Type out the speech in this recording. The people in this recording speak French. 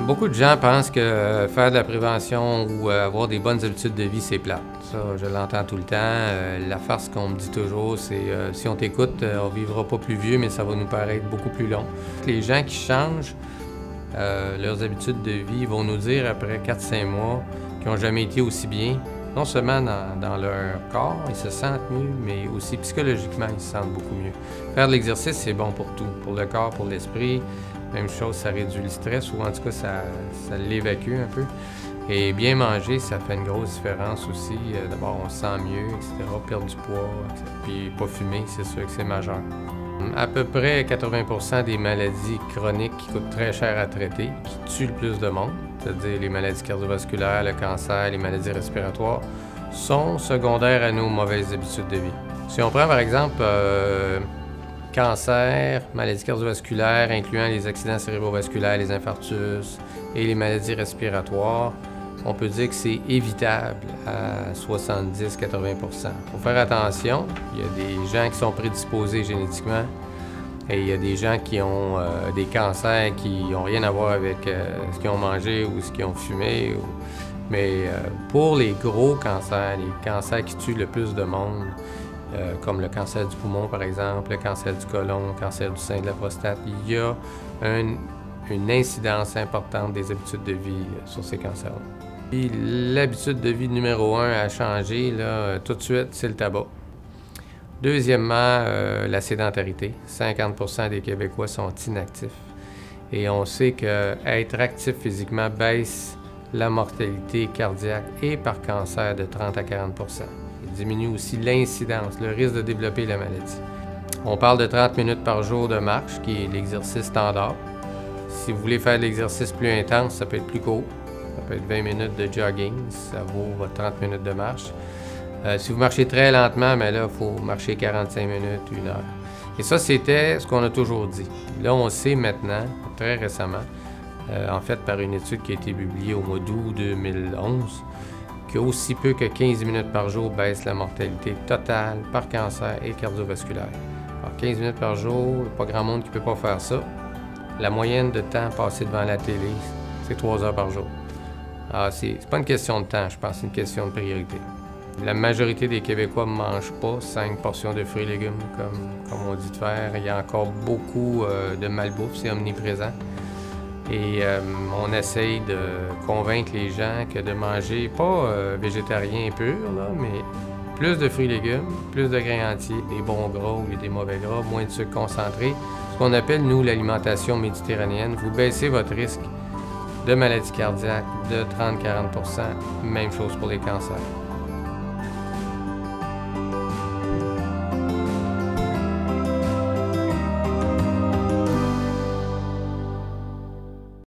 Beaucoup de gens pensent que faire de la prévention ou avoir des bonnes habitudes de vie, c'est plate. Ça, je l'entends tout le temps. La farce qu'on me dit toujours, c'est si on t'écoute, on vivra pas plus vieux, mais ça va nous paraître beaucoup plus long. Les gens qui changent leurs habitudes de vie vont nous dire après 4-5 mois qu'ils n'ont jamais été aussi bien, non seulement dans leur corps, ils se sentent mieux, mais aussi psychologiquement, ils se sentent beaucoup mieux. Faire de l'exercice, c'est bon pour tout, pour le corps, pour l'esprit. Même chose, ça réduit le stress ou en tout cas, ça l'évacue un peu. Et bien manger, ça fait une grosse différence aussi. D'abord, on se sent mieux, etc. Perdre du poids, puis pas fumer, c'est sûr que c'est majeur. À peu près 80% des maladies chroniques qui coûtent très cher à traiter, qui tuent le plus de monde, c'est-à-dire les maladies cardiovasculaires, le cancer, les maladies respiratoires, sont secondaires à nos mauvaises habitudes de vie. Si on prend par exemple cancer, maladies cardiovasculaires, incluant les accidents cérébrovasculaires, les infarctus et les maladies respiratoires, on peut dire que c'est évitable à 70-80 %. Il faut faire attention, il y a des gens qui sont prédisposés génétiquement et il y a des gens qui ont des cancers qui n'ont rien à voir avec ce qu'ils ont mangé ou ce qu'ils ont fumé. Mais pour les gros cancers, les cancers qui tuent le plus de monde, comme le cancer du poumon par exemple, le cancer du côlon, le cancer du sein de la prostate, il y a une incidence importante des habitudes de vie sur ces cancers-là. L'habitude de vie numéro 1 à changer, là, tout de suite, c'est le tabac. Deuxièmement, la sédentarité. 50 % des Québécois sont inactifs. Et on sait qu'être actif physiquement baisse la mortalité cardiaque et par cancer de 30 à 40 %. Il diminue aussi l'incidence, le risque de développer la maladie. On parle de 30 minutes par jour de marche, qui est l'exercice standard. Si vous voulez faire de l'exercice plus intense, ça peut être plus court. Ça peut être 20 minutes de jogging, ça vaut votre 30 minutes de marche. Si vous marchez très lentement, mais là, il faut marcher 45 minutes, 1 heure. Et ça, c'était ce qu'on a toujours dit. Là, on sait maintenant, très récemment, en fait par une étude qui a été publiée au mois d'août 2011, qu'aussi peu que 15 minutes par jour baisse la mortalité totale par cancer et cardiovasculaire. Alors, 15 minutes par jour, il n'y a pas grand monde qui ne peut pas faire ça. La moyenne de temps passé devant la télé, c'est 3 heures par jour. Alors, c'est pas une question de temps, je pense, c'est une question de priorité. La majorité des Québécois ne mangent pas 5 portions de fruits et légumes comme on dit de faire. Il y a encore beaucoup de malbouffe, c'est omniprésent. Et on essaye de convaincre les gens que de manger, pas végétarien pur, là, mais plus de fruits et légumes, plus de grains entiers, des bons gras ou des mauvais gras, moins de sucre concentré. Ce qu'on appelle, nous, l'alimentation méditerranéenne. Vous baissez votre risque de maladies cardiaques de 30-40 %, même chose pour les cancers.